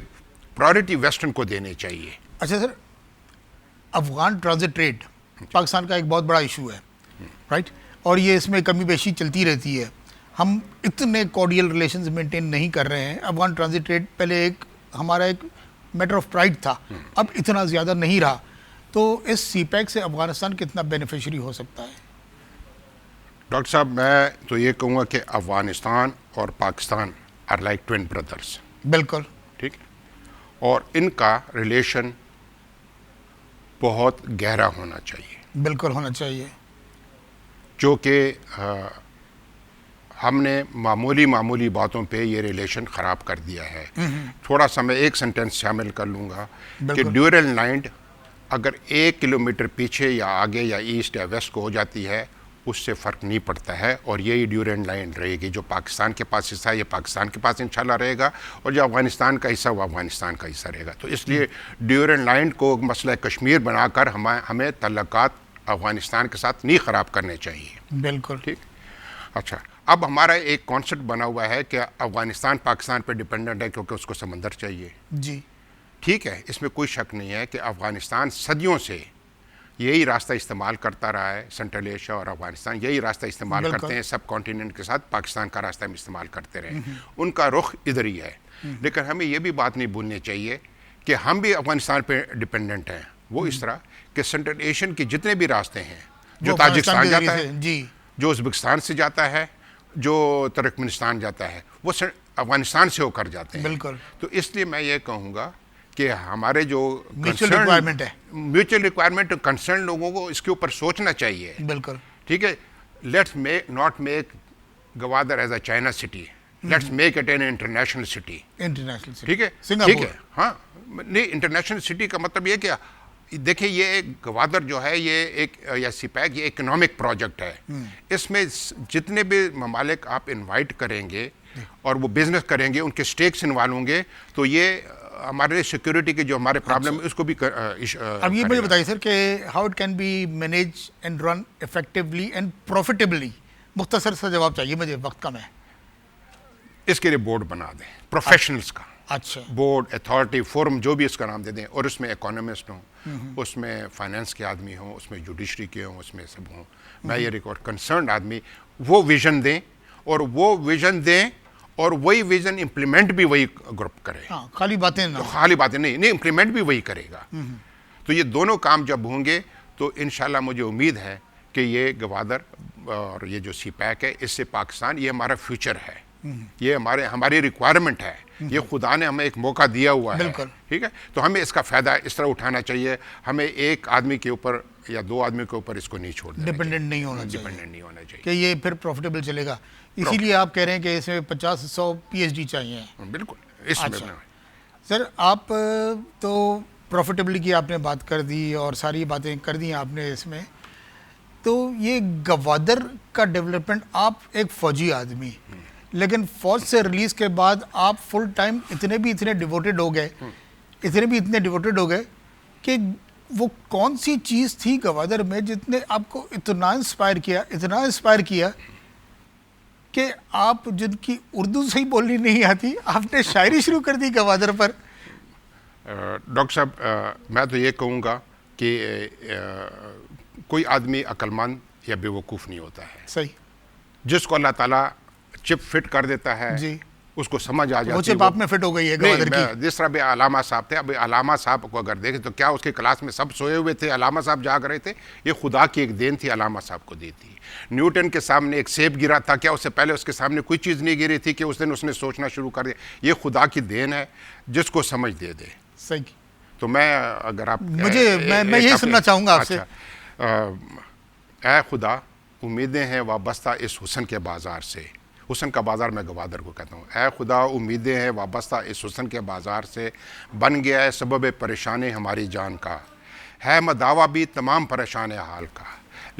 Speaker 3: प्रायोरिटी वेस्टर्न को देनी चाहिए।
Speaker 2: अच्छा sir, Afghan transit trade Pakistan का एक बहुत बड़ा इशू है, राइट? और ये इसमें कमी बेशी चलती रहती है। हम इतने कॉर्डियल रिलेशंस मेंटेन नहीं कर रहे हैं। अफगान ट्रांजिट ट्रेड पहले हमारा एक मैटर ऑफ प्राइड था, अब इतना ज़्यादा नहीं रहा। तो इस सीपैक से अफगानिस्तान कितना बेनिफिशियरी हो सकता है?
Speaker 3: डॉक्टर साहब, मैं तो ये कहूँगा कि अफगानिस्तान और Pakistan are like twin brothers.
Speaker 2: बिल्कुल
Speaker 3: ठीक, और इनका रिलेशन बहुत गहरा होना चाहिए।
Speaker 2: बिल्कुल होना चाहिए।
Speaker 3: जो कि हमने मामूली बातों पे ये रिलेशन ख़राब कर दिया है। थोड़ा सा मैं एक सेंटेंस शामिल कर लूँगा कि ड्यूरल लाइन अगर 1 किलोमीटर पीछे या आगे या ईस्ट या वेस्ट को हो जाती है, उससे फ़र्क नहीं पड़ता है, और यही ड्यूरेंट लाइन रहेगी। जो पाकिस्तान के पास हिस्सा है ये पाकिस्तान के पास इंशाल्लाह रहेगा, और जो अफगानिस्तान का हिस्सा वो अफगानिस्तान का हिस्सा रहेगा। तो इसलिए ड्यूरेंट लाइन को मसला कश्मीर बनाकर हमें तल्लुकात अफगानिस्तान के साथ नहीं ख़राब करने चाहिए।
Speaker 2: बिल्कुल
Speaker 3: ठीक। अच्छा, अब हमारा एक कॉन्सेप्ट बना हुआ है कि अफगानिस्तान पाकिस्तान पर डिपेंडेंट है क्योंकि उसको समंदर चाहिए।
Speaker 2: जी
Speaker 3: ठीक है, इसमें कोई शक नहीं है कि अफगानिस्तान सदियों से यही रास्ता इस्तेमाल करता रहा है। सेंट्रल एशिया और अफगानिस्तान यही रास्ता इस्तेमाल करते हैं, सब कॉन्टिनेंट के साथ पाकिस्तान का रास्ता हम इस्तेमाल करते रहे। उनका रुख इधर ही है। लेकिन हमें ये भी बात नहीं भूलनी चाहिए कि हम भी अफगानिस्तान पे डिपेंडेंट हैं। वो इस तरह कि सेंट्रल एशियन के जितने भी रास्ते हैं, जो ताजिकिस्तान जाता है,
Speaker 2: जी,
Speaker 3: जो उज़्बेकिस्तान से जाता है, जो तुर्कमेनिस्तान जाता है, वो अफगानिस्तान से होकर जाते हैं।
Speaker 2: बिल्कुल।
Speaker 3: तो इसलिए मैं ये कहूँगा कि हमारे जो
Speaker 2: म्यूचुअल रिक्वायरमेंट है,
Speaker 3: म्यूचुअल रिक्वायरमेंट, कंसर्न लोगों को इसके ऊपर सोचना चाहिए।
Speaker 2: बिल्कुल।
Speaker 3: ठीक है, let's not make Gwadar as a China city, let's make it an international city.
Speaker 2: International city,
Speaker 3: ठीक है,
Speaker 2: सिंगापुर।
Speaker 3: ठीक है, हाँ, नहीं, इंटरनेशनल सिटी का मतलब ये क्या, देखिए ये एक गवादर जो है ये एक या सीपैक ये इकोनॉमिक प्रोजेक्ट है। इसमें जितने भी ममालिक आप इनवाइट करेंगे और वो बिजनेस करेंगे, उनके स्टेक्स इन्वॉल्व होंगे, तो ये हमारे सिक्योरिटी के जो हमारे प्रॉब्लम है उसको भी
Speaker 2: अब ये मुझे बताइए सर कि how it can be manage and run effectively and profitably. मुख्तसर सा जवाब चाहिए मुझे, वक्त कम है।
Speaker 3: इसके लिए बोर्ड बना दें प्रोफेशनल्स का।
Speaker 2: अच्छा,
Speaker 3: बोर्ड, अथॉरिटी, फोरम, जो भी इसका नाम दे दें, और उसमें इकोनॉमिस्ट हों, उसमें फाइनेंस के आदमी हों, उसमें जुडिशरी के हों, उसमें सब हों। मैं ये रिकॉर्ड कंसर्न आदमी वो विजन दें, और वो विजन दें और वही विजन इम्प्लीमेंट भी वही ग्रुप करे।
Speaker 2: हाँ, खाली बातें ना,
Speaker 3: तो खाली बातें नहीं, इम्प्लीमेंट भी वही करेगा। तो ये दोनों काम जब होंगे तो इंशाल्लाह मुझे उम्मीद है कि ये गवादर और ये जो सीपैक है, इससे पाकिस्तान, ये हमारा फ्यूचर है, ये हमारी रिक्वायरमेंट है, ये खुदा ने हमें एक मौका दिया हुआ है। ठीक है, तो हमें इसका फ़ायदा इस तरह उठाना चाहिए। हमें एक आदमी के ऊपर या दो आदमी के ऊपर इसको नहीं छोड़ना,
Speaker 2: डिपेंडेंट नहीं होना चाहिए,
Speaker 3: डिपेंडेंट नहीं होना चाहिए
Speaker 2: कि ये फिर प्रॉफिटेबल चलेगा। इसीलिए आप कह रहे हैं कि इसमें 50-100 PhD चाहिए।
Speaker 3: बिल्कुल। इसमें
Speaker 2: अच्छा। सर, आप तो प्रॉफिटेबिलिटी की आपने बात कर दी और सारी बातें कर दी आपने इसमें, तो ये गवादर का डेवलपमेंट, आप एक फ़ौजी आदमी, लेकिन फ़ौज से रिलीज़ के बाद आप फुल टाइम इतने डिवोटेड हो गए, इतने डिवोटेड हो गए कि वो कौन सी चीज़ थी गवादर में जितने आपको इतना इंस्पायर किया कि आप, जिनकी उर्दू सही बोलनी नहीं आती, आपने शायरी शुरू कर दी गवादर पर।
Speaker 3: डॉक्टर साहब, मैं तो ये कहूँगा कि कोई आदमी अक्लमंद या बेवकूफ़ नहीं होता है।
Speaker 2: सही।
Speaker 3: जिसको अल्लाह ताला चिप फिट कर देता है
Speaker 2: जी,
Speaker 3: उसको समझ आ जाती है।
Speaker 2: वो चिप आप में फिट हो गई है गवादर की।
Speaker 3: जिस तरह भी अलामा साहब थे, अब अलामा साहब को अगर देखें तो क्या उसके क्लास में सब सोए हुए थे, अलामा साहब जाग रहे थे? ये खुदा की एक देन थी, अलामा साहब को दी थी। न्यूटन के सामने एक सेब गिरा था, क्या उससे पहले उसके सामने कोई चीज़ नहीं गिरी थी कि उस दिन उसने सोचना शुरू कर दिया? ये खुदा की देन है, जिसको समझ दे दे।
Speaker 2: सही।
Speaker 3: तो मैं, अगर आप
Speaker 2: मैं यही सुनना चाहूँगा आपसे।
Speaker 3: ऐ खुदा, उम्मीदें हैं वाबस्ता इस हुस्न के बाज़ार से। हुस्न का बाज़ार मैं गवादर को कहता हूँ। ऐ खुदा, उम्मीदें हैं वाबस्ता इस हुस्न के बाज़ार से, बन गया है सबब परेशानी हमारी जान का, है मदावा भी तमाम परेशान हाल का,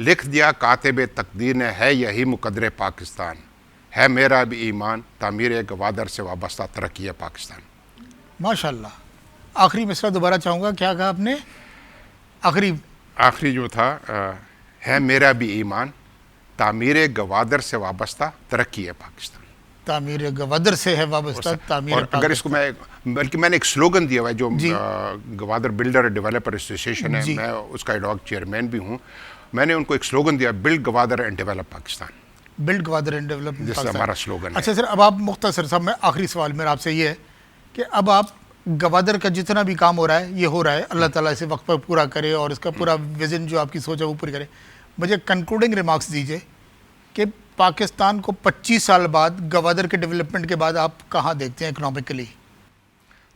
Speaker 3: लिख दिया कातिब तकदीर ने, है यही मुकद्दर पाकिस्तान, है मेरा भी ईमान तामीर गवादर से वाबस्ता तरक्की पाकिस्तान।
Speaker 2: माशाल्लाह। आखिरी मिसरा दोबारा चाहूँगा, क्या कहा आपने?
Speaker 3: आखिरी जो था, है मेरा भी ईमान तामीर गवादर से वाबस्ता तरक्की है पाकिस्तान।
Speaker 2: तामीर गवादर से है वाबस्ता तामीर
Speaker 3: और अगर इसको बल्कि मैंने एक स्लोगन दिया हुआ है जो गवादर बिल्डर डेवलपर एसोसिएशन है, मैं उसका एडॉक चेयरमैन भी हूँ। मैंने उनको एक स्लोगन दिया, build Gwadar and develop Pakistan.
Speaker 2: Build Gwadar and develop Pakistan
Speaker 3: हमारा स्लोगन है।
Speaker 2: अच्छा सर, अब आप मुख्तसर साहब, मैं आखिरी सवाल मेरा आपसे ये है कि अब आप गवादर का जितना भी काम हो रहा है, ये हो रहा है, अल्लाह ताला इसे वक्त पर पूरा करे और इसका पूरा विजन जो आपकी सोच है वो पूरी करे। मुझे कंक्लूडिंग रिमार्क्स दीजिए कि पाकिस्तान को 25 साल बाद, गवादर के डेवलपमेंट के बाद, आप कहाँ देखते हैं इकोनॉमिकली?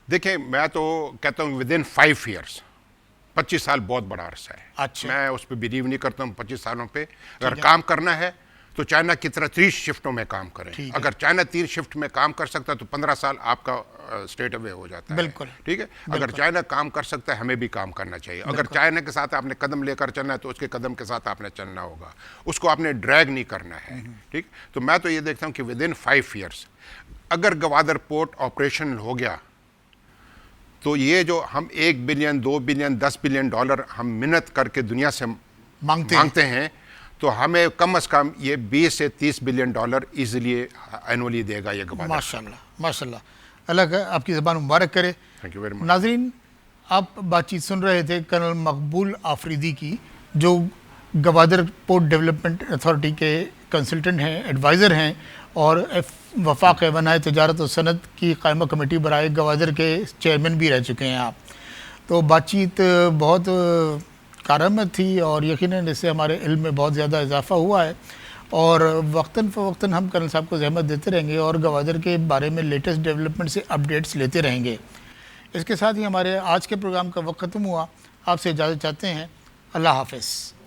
Speaker 3: देखिए, मैं तो कहता हूँ विदिन 5 ईयर्स, 25 साल बहुत बड़ा अरसा है।
Speaker 2: अच्छा।
Speaker 3: मैं उस पर बिलीव नहीं करता हूँ 25 सालों पे। अगर काम करना है तो चाइना की तरह 3 शिफ्टों में काम करें। अगर चाइना 3 शिफ्ट में काम कर सकता है तो 15 साल आपका स्टेट अवे हो जाता है।
Speaker 2: बिल्कुल।
Speaker 3: ठीक है, अगर चाइना काम कर सकता है, हमें भी काम करना चाहिए। अगर चाइना के साथ आपने कदम लेकर चलना है तो उसके कदम के साथ आपने चलना होगा, उसको आपने ड्रैग नहीं करना है। ठीक, तो मैं तो ये देखता हूँ कि विदिन 5 ईयर्स अगर गवादर पोर्ट ऑपरेशनल हो गया तो ये जो हम 1 बिलियन, 2 बिलियन, 10 बिलियन डॉलर हम मिन्नत करके दुनिया से मांगते हैं, तो हमें कम से कम ये 20 से 30 बिलियन डॉलर इजीली एनुअली देगा ये गवादर।
Speaker 2: माशाल्लाह, माशाल्लाह। अल्लाह आपकी ज़बान मुबारक करे।
Speaker 3: Thank you very much.
Speaker 2: नाजरीन, आप बातचीत सुन रहे थे कर्नल मकबूल आफरीदी की, जो गवादर पोर्ट डेवलपमेंट अथॉरिटी के कंसल्टेंट हैं, एडवाइज़र हैं और वफाक वनाए तजारत और सनत की कायमा कमेटी बराए गवादर के चेयरमैन भी रह चुके हैं आप। तो बातचीत बहुत कारआमद थी और यकीनन इससे हमारे इल्म में बहुत ज़्यादा इजाफ़ा हुआ है और वक्तन फ़वक्तन हम कर्नल साहब को ज़हमत देते रहेंगे और गवादर के बारे में लेटेस्ट डेवलपमेंट से अपडेट्स लेते रहेंगे। इसके साथ ही हमारे आज के प्रोग्राम का वक्त ख़त्म हुआ। आपसे इजाज़त चाहते हैं। अल्लाह हाफ़िज़।